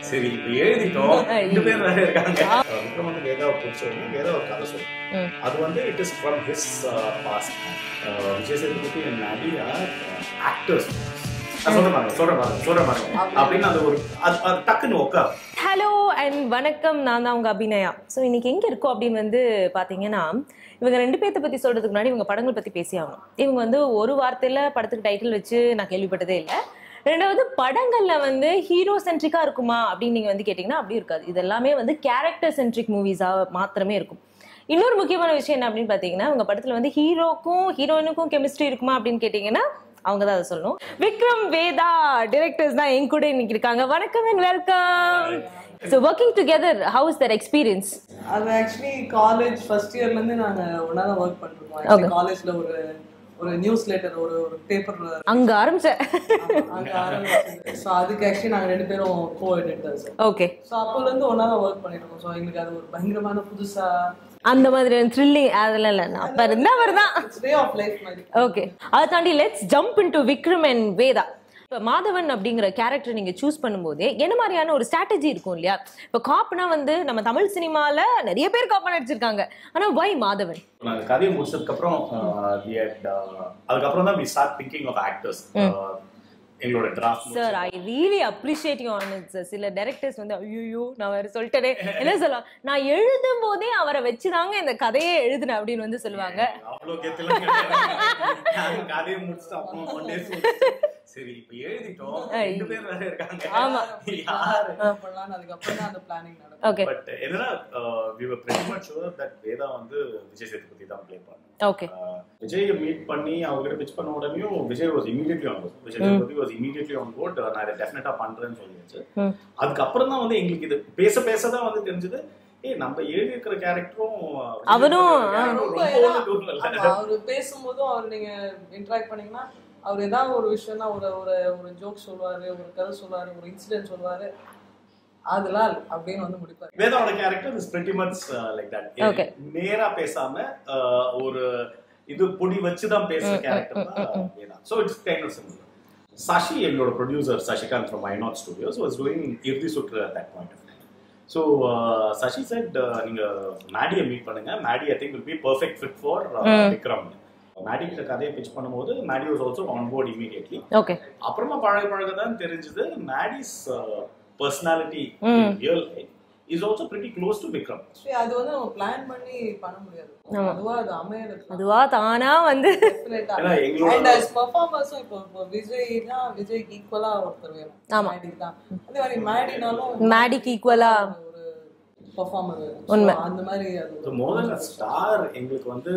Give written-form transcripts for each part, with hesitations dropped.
சரி இப்ப எழுதிட்டோம். 2 பேர் வேற இருக்காங்க. விக்ரம் வந்து வேதாவை பிடிச்சவங்க வேதாவை கதை சொல்லுவோம். அது வந்து it is from his past. Vijay Sethupathi and நாடி ஆர் ஆக்டர்ஸ். சொல்ற பாருங்க அப்படின்னு அது ஒரு டக்குன்னு உட்கார். ஹலோ அண்ட் வணக்கம், நான் தான் உங்க அபிநயா. ஸோ இன்னைக்கு எங்க இருக்கோம் அப்படின்னு வந்து பாத்தீங்கன்னா, இவங்க 2 பேர்த்த பத்தி சொல்றதுக்கு முன்னாடி இவங்க படங்கள் பத்தி பேசி ஆகணும். இவங்க வந்து ஒரு வார்த்தையில படத்துக்கு டைட்டில் வச்சு நான் கேள்விப்பட்டதே இல்லை. ரெண்டாவது, படங்கள்ல வந்து ஹீரோ சென்ட்ரிக்கா இருக்குமா அப்படின்னு நீங்க வந்து கேட்டீங்கன்னா அப்படி இருக்காது. இது எல்லாமே வந்து கேரக்டர் சென்ட்ரிக் மூவிஸா மாத்திரமே இருக்கும். இன்னொரு முக்கியமான விஷயம் என்ன அப்படின்னு பாத்தீங்கன்னா, உங்க படத்துல வந்து ஹீரோக்கும் ஹீரோயினுக்கும் கெமிஸ்ட்ரி இருக்குமா அப்படின்னு கேட்டீங்கன்னா அவங்க தான் அதை சொல்லணும். விக்ரம், வேதா டைரக்டர்ஸ் தான் என் கூட இன்னைக்கு இருக்காங்க. வணக்கம் and welcome. So working together, how is that experience? அது ஆக்சுவலி காலேஜ் ஃபர்ஸ்ட் இயர்ல இருந்து நாங்க ஒண்ணா தான் வர்க் பண்ணிருக்கோம். காலேஜ்ல ஒரு நியூஸ் லெட்டர் ஒரு பேப்பர் அங்க ஆரம்பிச்சேன். சோ அதுக்கு ஆக்சுவலி நாங்க 2 பேரும் கோ எடிட்டர்ஸ். ஓகே. சோ அப்போல இருந்து ஒண்ணா தான் வர்க் பண்ணிட்டு இருக்கோம். சோ எங்களுக்கு அது ஒரு பயங்கரமான புதுசா அந்த மாதிரி த்ரில்லிங் அதெல்லாம் இல்ல. நான் அப்ப இருந்தா அவர்தான் வே ஆஃப் லைஃப் மாதிரி. ஓகே, அதை தாண்டி let's jump into Vikram and Vedha. இப்போ மாதவன் அப்படிங்கிற கேரக்டர் நீங்க சூஸ் பண்ணும்போதே என்ன மாதிரியான ஒரு ஸ்ட்ராட்டஜி இருக்கும் இல்லையா? இப்போ காப்னா வந்து நம்ம தமிழ் சினிமால நிறைய பேர் காப்பா நடிச்சிருக்காங்க, ஆனா வை மாதவன்? நாங்க கதையை முடிச்சதுக்கு அப்புறம் அதுக்கப்புறம் தான் we start thinking of actors. எங்களோட draft sir, I really appreciate you on it sir. சில டைரக்டர்ஸ் வந்து ஐயோ நான் வேற சொல்லிட்டேனே என்ன சொல்லலாம், நான் எழுதும் போதே அவரை வச்சுதாங்க இந்த கதையே எழுதுனேன் அப்படின்னு வந்து சொல்லுவாங்க. அவ்வளோ கேத்துல கதையை முடிச்சுட்டு அப்புறம் ஒன் டே சரி இப்ப எழுதிட்டோம். 2 பேர் வேற இருக்காங்க. ஆமா, யாரு பண்ணலாம் அதுக்கப்புறம் தான் அந்த பிளானிங் நடக்கும். ஓகே. பட் என்னன்னா we were pretty much sure that Vedha வந்து விஜய் சேதுபதி தான் ப்ளே பண்ணாங்க. ஓகே. விஜயை மீட் பண்ணி அவங்க பிச் பண்ண உடனே Vijay was immediately on board. Vijay Sethupathi was immediately on board. நான் இதை டெஃபினட்டா பண்றேன்னு சொல்லியாச்சு. அதுக்கப்புறம் தான் வந்து எங்களுக்கு இது பேச பேசதான் வந்து தெரிஞ்சது, நம்ம எழுதி இருக்கிற கேரக்டரும் அவரும் அவரு பேசும்போதும் அவர் நீங்க இன்டராக்ட் பண்ணீங்கன்னா அவர் ஏதாவது ஒரு விஷயம்னா ஒரு ஜோக் சொல்லுவாரு, ஒரு கதை சொல்லுவாரு, ஒரு இன்சிடென்ட் சொல்லுவாரு, அதெல்லாம் அப்படின்னு வந்து முடிப்பாரு. வேதாவோட character is pretty much like that. நேரா பேசாம ஒரு இது பொடி வச்சு தான் பேசுற கேரக்டர் தான் Vedha. So it's kind of similar. Sashi, எங்களோட producer Sasikanth from INOT Studios was doing இறுதி சுற்று at that point of time. So Sashi said நீங்க மேடியை மீட் பண்ணுங்க. Maddy I think will be perfect fit for Vikram. Maddy கிட்ட கதையை பிச் பண்ணும்போது Maddy was also on board immediately. Okay. அப்புறமா பழக தான் தெரிஞ்சது Maddy's personality in real life is also pretty close to Vikram. அது வந்து நம்ம பிளான் பண்ணி பண்ண முடியாது. அதுவா அது அமையறது. அதுவா தானா வந்து ஏன்னா எங்களோட அண்ட் as performers இப்போ விஜய்னா விஜய்க்கு ஈக்குவலா ஒருத்தர் வேணும். மேடி தான். அதே மாதிரி மேடினாலும் மேடிக்கு ஈக்குவலா ஒரு பெர்ஃபார்மர் உண்மை. அந்த மாதிரி அது மோர் தென் a star. எங்களுக்கு வந்து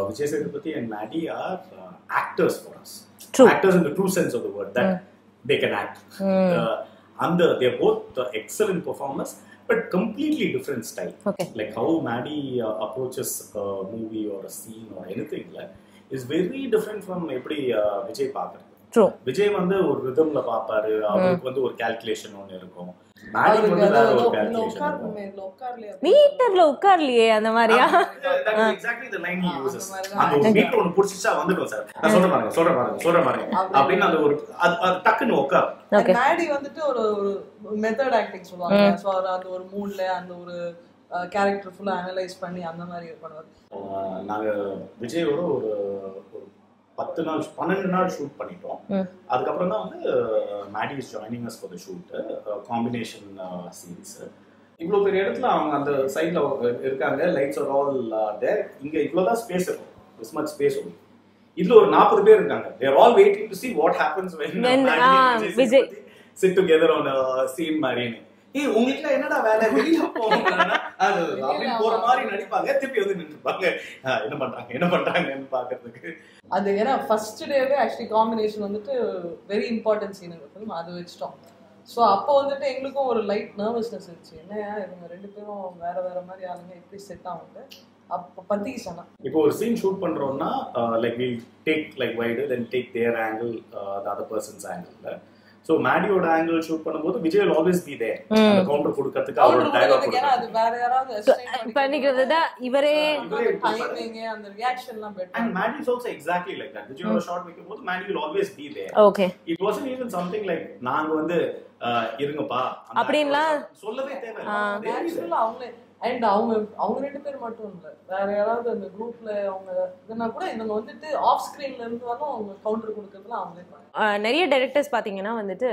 Vijay Sethupathi and Maddie are actors for us. True. Actors in the true sense of the word, that they can act. And they're both excellent performers, but completely different style. Okay. Like how Maddie approaches a movie or a scene or anything is very different from எப்படி விஜய் பார்க்கறது. True. Vijay வந்து ஒரு ரிதம்ல பாப்பாரு, அவருக்கு வந்து ஒரு calculation ஒன்று இருக்கும். மேடி வந்து வேற ஒரு கால்குலேஷன். மீட்டர்ல உட்கார்லையே அந்த மாதிரியா? That is exactly the line he uses. அந்த ஒரு மீட்டர் ஒன்னு புடிச்சிச்சா வந்துடும் சார். நான் சொல்ற பாருங்க அப்படின்னு அந்த ஒரு டக்குன்னு உட்கார். மேடி வந்துட்டு ஒரு மெத்தட் ஆக்டிங் சொல்லுவாங்க. சோ அந்த ஒரு மூட்ல அந்த ஒரு கேரக்டர் ஃபுல்லா அனலைஸ் பண்ணி அந்த மாதிரி பண்ணுவாரு. நாங்க விஜயோட ஒரு 12 நாள் ஷூட் பண்ணிட்டோம். அதுக்கப்புறம் தான் வந்து Maddy is joining us for the shoot combination scenes. இவ்வளோ பெரிய இடத்துல அவங்க அந்த சைட்ல இருக்காங்க. லைட்ஸ் ஆர் ஆல் தேர். இங்க இவ்வளோதான் ஸ்பேஸ் இருக்கும். திஸ் மச் ஸ்பேஸ் இருக்கும். இதுல ஒரு 40 பேர் இருக்காங்க. they are all waiting to see what happens when Vijay sit together on a scene மாதிரின்னு. உங்களுக்கு என்னடா வேலை, வெளியில போறாங்கன்னா அது அப்படி போற மாதிரி நடிப்பாங்க, திருப்பி வந்து நின்றுப்பாங்க. என்ன பண்றாங்கன்னு பாக்குறதுக்கு. அது ஏன்னா ஃபர்ஸ்ட் டேவே ஆக்சுவலி காம்பினேஷன் வந்துட்டு வெரி இம்பார்ட்டன்ட் சீன் இருக்கும். அது வச்சிட்டோம். ஸோ அப்போ வந்துட்டு எங்களுக்கும் ஒரு லைட் நர்வஸ்னஸ் இருந்துச்சு. என்னையா இவங்க 2 பேரும் வேற மாதிரி ஆளுங்க எப்படி செட் ஆகுது அப்போ பத்தி சொன்னா. இப்போ ஒரு சீன் ஷூட் பண்றோம்னா like we take like wide then take their angle the other persons angle. So மேடியோட ஆங்கிள் ஷூட் பண்ணும்போது Vijay will always be there அந்த கவுண்டர் கொடுக்கிறதுக்கு அவரோட டயலாக் ஏன்னா அது வேற யாராவது explain பண்ணிக்கிறது தான் இவரே டைமிங் அந்த ரியாக்ஷன்லாம் better and Maddie is also exactly like that விஜயோட ஷாட் வைக்கும்போது Maddie will always be there. Okay it wasn't even something like நாங்க வந்து இருங்கப்பா அப்படின்லாம் சொல்லவே தேவையில்லை. நேச்சுரலா அண்ட் அவங்க ரெண்டு பேர் மட்டும் இல்ல வேற யாராவது அந்த குரூப்ல அவங்க இதனா கூட இவங்க வந்துட்டு ஆஃப் ஸ்கிரீன்ல இருந்தாலும் அவங்க கவுண்டர் கொடுக்கறதுல அவங்க நிறைய டைரக்டர்ஸ் பாத்தீங்கன்னா வந்துட்டு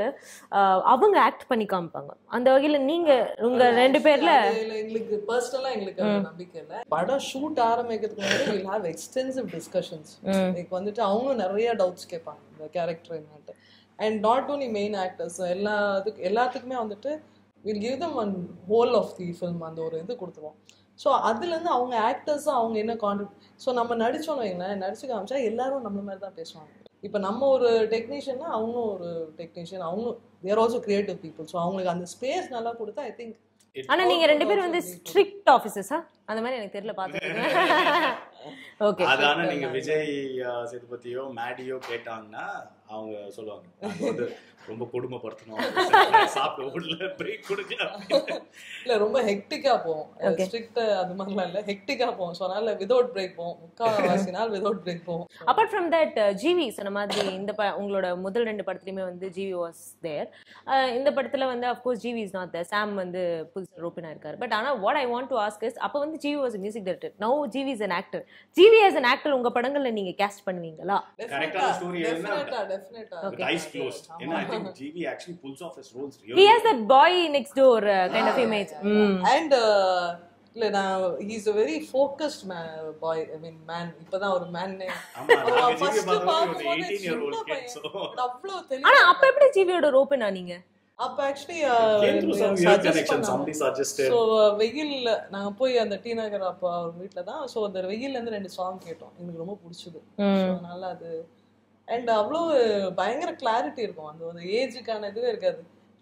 அவங்க ஆக்ட் பண்ணி காமிப்பாங்க. அந்த வகையில நீங்க உங்க ரெண்டு பேர்ல எங்களுக்கு பர்சனலா எங்களுக்கு நம்பிக்கை இல்ல. படம் ஷூட் ஆரம்பிக்கிறதுக்கு முன்னாடி we'll have extensive discussions. Like வந்துட்டு அவங்க நிறைய டவுட்ஸ் கேட்பாங்க இந்த கேரக்டர் என்னன்ட்டு. And not only main actors எல்லாத்துக்குமே வந்துட்டு we'll give them one whole of the film அந்த ஒரு இது கொடுத்துருவோம். ஸோ அதுலேருந்து அவங்க ஆக்டர்ஸும் அவங்க என்ன ஸோ நம்ம நடிச்சோன்னு வைங்களேன், நடிச்சு காமிச்சா எல்லாரும் நம்மள மாதிரி தான் பேசுவாங்க. இப்போ நம்ம ஒரு டெக்னீஷியன்னா அவங்களும் ஒரு டெக்னீஷியன், அவங்களும் தேர் ஆல்சோ கிரியேட்டிவ் பீப்புள். ஸோ அவங்களுக்கு அந்த ஸ்பேஸ் நல்லா கொடுத்தா ஐ திங்க். ஆனா நீங்க ரெண்டு பேரும் வந்து ஸ்ட்ரிக்ட் ஆஃபீஸர்ஸா? அந்த மாதிரி எனக்கு தெரியல பாத்துக்கோங்க. ஓகே, அதான நீங்க விஜய் சேதுபதியோ மேடியோ கேட்டாங்கன்னா அவங்க சொல்லுவாங்க வந்து ரொம்ப கொடுமைப்படுத்தணும், சாப்பிட ஊர்ல பிரேக் கொடுக்கலாம் இல்ல ரொம்ப ஹெக்டிக்கா போவோம். ஸ்ட்ரிக்ட் அது மாதிரிலாம் இல்ல, ஹெக்டிக்கா போவோம். ஸோ அதனால விதவுட் பிரேக் போவோம், முக்கால்வாசி நாள் விதவுட் பிரேக் போவோம். அப்பார்ட் ஃப்ரம் தட் ஜிவி சொன்ன மாதிரி இந்த உங்களோட முதல் 2 படத்துலயுமே வந்து ஜிவி வாஸ் தேர். இந்த படத்துல வந்து of course GV is not there, Sam வந்து புதுசு ரோப்பினா இருக்காரு. பட் ஆனா what I want to ask is, அப்போ வந்து GV was music director, now GV is an actor. GV as an actor உங்க படங்கள்ல நீங்க கேஸ்ட் பண்ணுவீங்களா? கரெக்டான ஸ்டோரி டெஃபினட்டா with eyes closed. And I think GV actually pulls off his roles really. He has that boy next door kind of image. And இல்ல நான் he is a very focused boy. I mean man, இப்பதான் ஒரு man name. First பாக்கும்போது 18-year-old kid. So அவ்வளவு தெளிவா. ஆனா அப்ப எப்படி ஜிவியோட ரோப்பனா நீங்க? அப்ப ஆக்சுவலி somebody suggested. So வெயில்ல நாங்க போய் அந்த டி நகர் அப்ப அவர் வீட்ல தான். சோ அந்த வெயில்ல இருந்து 2 சாங் கேட்டோம், எனக்கு ரொம்ப பிடிச்சது. நல்லா அது அண்ட் அவ்வளோ பயங்கர கிளாரிட்டி இருக்கும். அந்த ஒரு ஏஜுக்கான இதுவே இருக்காது.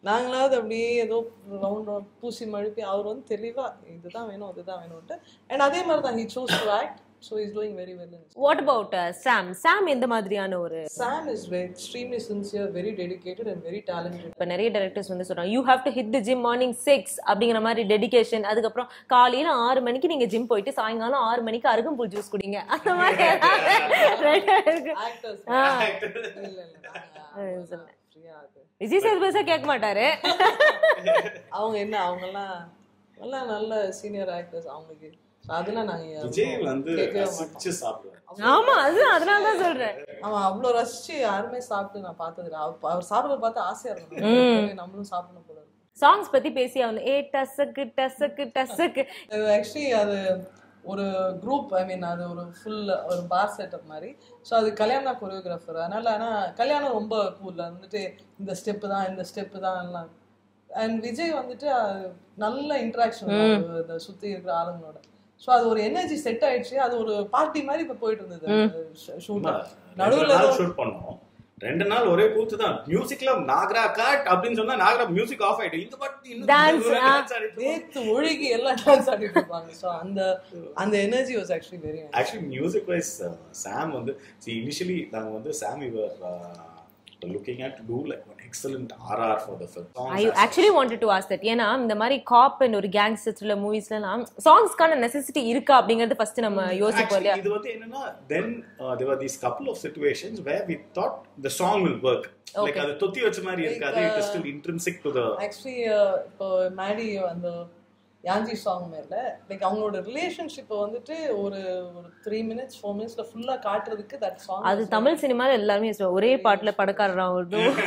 நாங்களாவது அப்படியே ஏதோ ரவுண்ட் பூசி மழுப்பி, அவர் வந்து தெளிவா இதுதான் வேணும் அதுதான் வேணும்ட்டு. அண்ட் அதே மாதிரி தான் he chose to act, so he's doing very well in it. What about Sam? Sam எந்த மாதிரியான ஒரு? Sam is very extremely sincere, very dedicated and very talented. இப்ப நிறைய டைரக்டர்ஸ் வந்து சொல்றாங்க you have to hit the gym morning 6 அப்படிங்கிற மாதிரி dedication. அதுக்கப்புறம் காலையில 6 மணிக்கு நீங்க ஜிம் போயிட்டு சாயங்காலம் 6 மணிக்கு அருகம்புல் ஜூஸ் குடிங்க, அந்த மாதிரி Actors இல்ல விஜய் சேதுபதி கேட்க மாட்டாரு. அவங்க என்ன அவங்கெல்லாம் எல்லாம் நல்ல சீனியர் ஆக்டர்ஸ். அவங்களுக்கு அதெல்லாம் நாங்க விஜய் வந்து ரசிச்சு சாப்பிடுவாரு. ஆமா, அதனால தான் சொல்றேன். அவன் அவ்வளவு ரசிச்சு யாருமே சாப்பிட்டு நான் பார்த்தது இல்லை. அவர் சாப்பிட பார்த்து ஆசையா இருக்கும், நம்மளும் சாப்பிடணும் போல. சாங்ஸ் பத்தி பேசி அவனு டசக்கு டசக்கு டசக்கு. ஆக்சுவலி அது ஒரு குரூப், ஐ மீன் அது ஒரு ஃபுல் ஒரு பார் செட்டப் மாதிரி. ஸோ அது கல்யாணா கொரியோகிராஃபர், அதனால ஆனால் கல்யாணம் ரொம்ப கூல் வந்துட்டு இந்த ஸ்டெப்பு தான் இந்த ஸ்டெப்பு தான் எல்லாம். அண்ட் விஜய் வந்துட்டு நல்ல இன்ட்ராக்ஷன் இந்த சுற்றி இருக்கிற ஆளுங்களோட. ஸோ அது ஒரு எனர்ஜி செட் ஆயிடுச்சு. அது ஒரு பார்ட்டி மாதிரி இப்போ போயிட்டு இருந்தது. ஷூட் நடுவில் ஷூட் பண்ணோம், 2 நாள் ஒரே கூத்து தான். மியூசிக்ல நாகரா கட் அப்படின்னு சொன்னா நாகரா மியூசிக் ஆஃப் ஆயிடும். இந்த பாட்டு நேத்து ஒழுகி எல்லாம் டான்ஸ் ஆடிட்டு இருப்பாங்க. ஸோ அந்த energy was actually very nice. Actually music wise Sam வந்து இனிஷியலி நாங்க வந்து சாம் we were looking at to do like an excellent RR for the film. I actually wanted to ask that. ஏன்னா இந்த மாதிரி காப் அண்ட் ஒரு கேங்ஸ்டர் த்ரில்லர் மூவிஸ்லாம் சாங்ஸ்க்கான நெசசிட்டி இருக்கா அப்படிங்கறது first நம்ம யோசிப்போம் இல்லையா? இது வந்து என்னன்னா then there were these couple of situations where we thought the song will work. Like அது தொத்தி வச்ச மாதிரி இருக்காது, it is still intrinsic to the. Actually இப்போ மேடி அந்த யாஞ்சி சாங் மேல லைக் அவங்களோட ரிலேஷன்ஷிப்பை வந்துட்டு ஒரு 3 minutes 4 minutesல ஃபுல்லா காட்டுறதுக்கு தட் சாங். அது தமிழ் சினிமால எல்லாருமே ஒரே பாட்டுல படக்காரராகும்,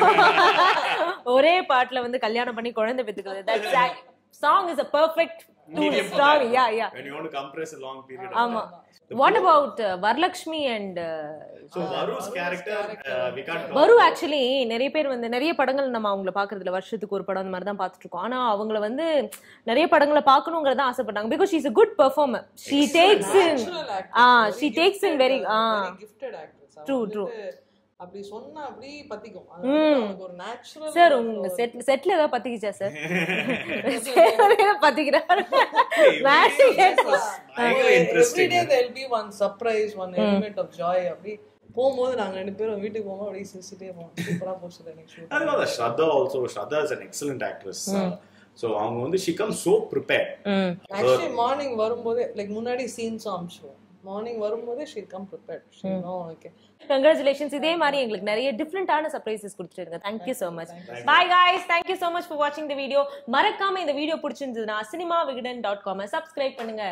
ஒரே பாட்டுல வந்து கல்யாணம் பண்ணி குழந்தை பெத்துக்கிறது. That song is a perfect song. Yeah. When you want to compress a long period. ஆமா. What about Varalakshmi and so Varu's character we can't. Varu actually நிறைய பேர் வந்து நிறைய படங்கள் நம்ம அவங்கள பாக்குறதுல வருஷத்துக்கு ஒரு படம் அந்த மாதிரி தான் பாத்துட்டு இருக்கோம். ஆனா அவங்கள வந்து நிறைய படங்களை பார்க்கணும்ங்கறத ஆசைப்பட்டாங்க because she is a good performer. She takes in very gifted actress. True. அப்படி சொன்னா அப்படி பத்திக்கும். அது ஒரு நேச்சுரல். சார் உங்க செட்ல ஏதாவது பத்திக்கிச்சா சார்? சேரவே பத்திக்கிறாரு. Every day there will be one surprise, one element of joy. அப்படி போகும்போது நாங்கள் 2 பேரும் வீட்டுக்கு போகும்போது அப்படியே சிரிச்சுட்டே போவோம். சூப்பராக போச்சு எனக்கு. அதுக்காக Shraddha is an excellent actress. So அவங்க வந்து she comes so prepared. Actually morning வரும்போதே லைக் முன்னாடி சீன்ஸும் அனுப்பிச்சிடுவோம். மார்னிங் வரும்போதே she come prepared. She know okay. Congratulations. இதே மாதிரி எங்களுக்கு நிறைய டிஃப்ரெண்டான சர்ப்ரைசஸ் கொடுத்துருங்க. Thank you so much. Bye guys. Thank you so much for watching the video. மறக்காம இந்த வீடியோ பிடிச்சிருந்ததுன்னா cinemavigadan.com சப்ஸ்கிரைப் பண்ணுங்க.